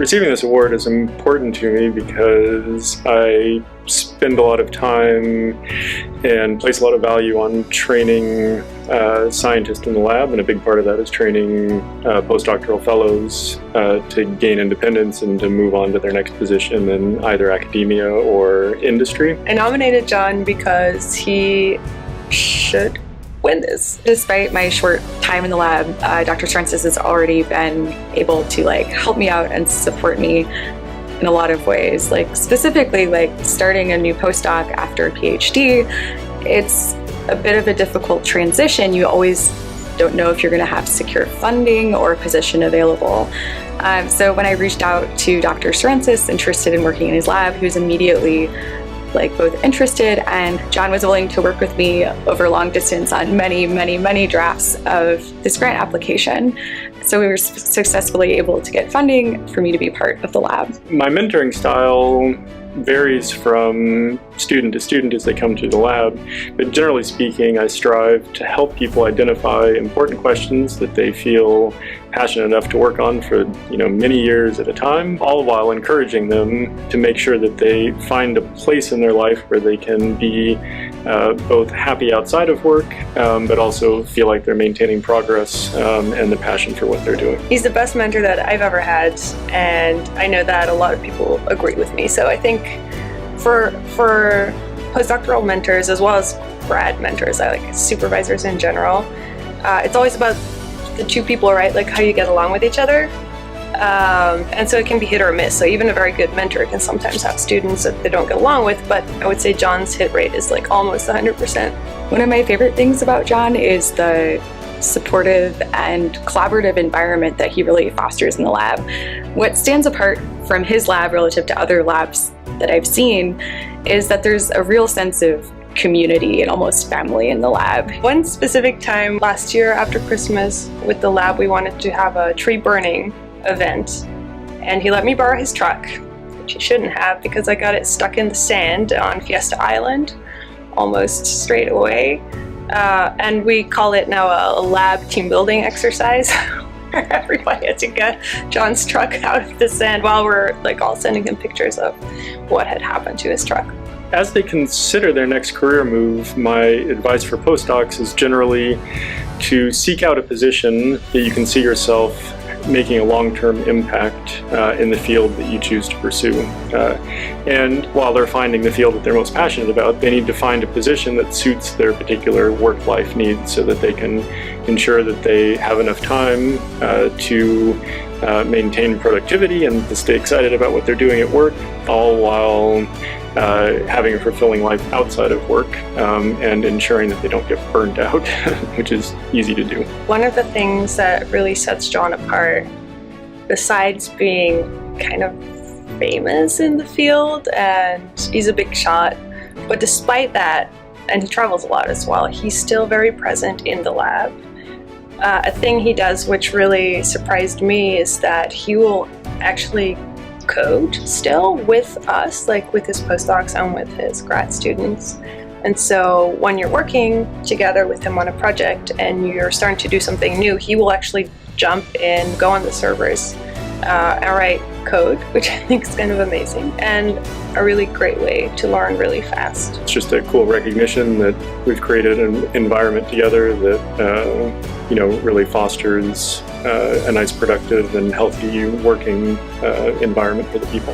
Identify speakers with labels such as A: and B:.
A: Receiving this award is important to me because I spend a lot of time and place a lot of value on training scientists in the lab, and a big part of that is training postdoctoral fellows to gain independence and to move on to their next position in either academia or industry.
B: I nominated John because he should win this. Despite my short time in the lab, Dr. Serences has already been able to help me out and support me in a lot of ways. Specifically, starting a new postdoc after a PhD, it's a bit of a difficult transition. You always don't know if you're going to have secure funding or a position available. So when I reached out to Dr. Serences, interested in working in his lab, he was immediately both interested, and John was willing to work with me over long distance on many drafts of this grant application. So we were successfully able to get funding for me to be part of the lab.
A: My mentoring style varies from student to student as they come to the lab, but generally speaking, I strive to help people identify important questions that they feel passionate enough to work on for many years at a time, all while encouraging them to make sure that they find a place in their life where they can be both happy outside of work, but also feel like they're maintaining progress and the passion for what they're doing.
B: He's the best mentor that I've ever had, and I know that a lot of people agree with me. So I think for postdoctoral mentors, as well as grad mentors, I like supervisors in general, it's always about the two people, right? How you get along with each other. And so it can be hit or miss. So even a very good mentor can sometimes have students that they don't get along with, but I would say John's hit rate is almost 100%. One of my favorite things about John is the supportive and collaborative environment that he really fosters in the lab. What stands apart from his lab relative to other labs that I've seen is that there's a real sense of community and almost family in the lab. One specific time last year after Christmas with the lab, we wanted to have a tree burning event, and he let me borrow his truck, which he shouldn't have because I got it stuck in the sand on Fiesta Island almost straight away. And we call it now a lab team building exercise where everybody had to get John's truck out of the sand while we're all sending him pictures of what had happened to his truck.
A: As they consider their next career move, my advice for postdocs is generally to seek out a position that you can see yourself making a long-term impact in the field that you choose to pursue. And while they're finding the field that they're most passionate about, they need to find a position that suits their particular work-life needs so that they can ensure that they have enough time to maintain productivity and to stay excited about what they're doing at work, all while having a fulfilling life outside of work and ensuring that they don't get burned out, which is easy to do.
B: One of the things that really sets John apart, besides being kind of famous in the field, and he's a big shot, but despite that, and he travels a lot as well, he's still very present in the lab. A thing he does which really surprised me is that he will actually code still with us, with his postdocs and with his grad students. And so when you're working together with him on a project and you're starting to do something new, he will actually jump in, go on the servers, and write code, which I think is kind of amazing and a really great way to learn really fast.
A: It's just a cool recognition that we've created an environment together that really fosters a nice, productive, and healthy working environment for the people.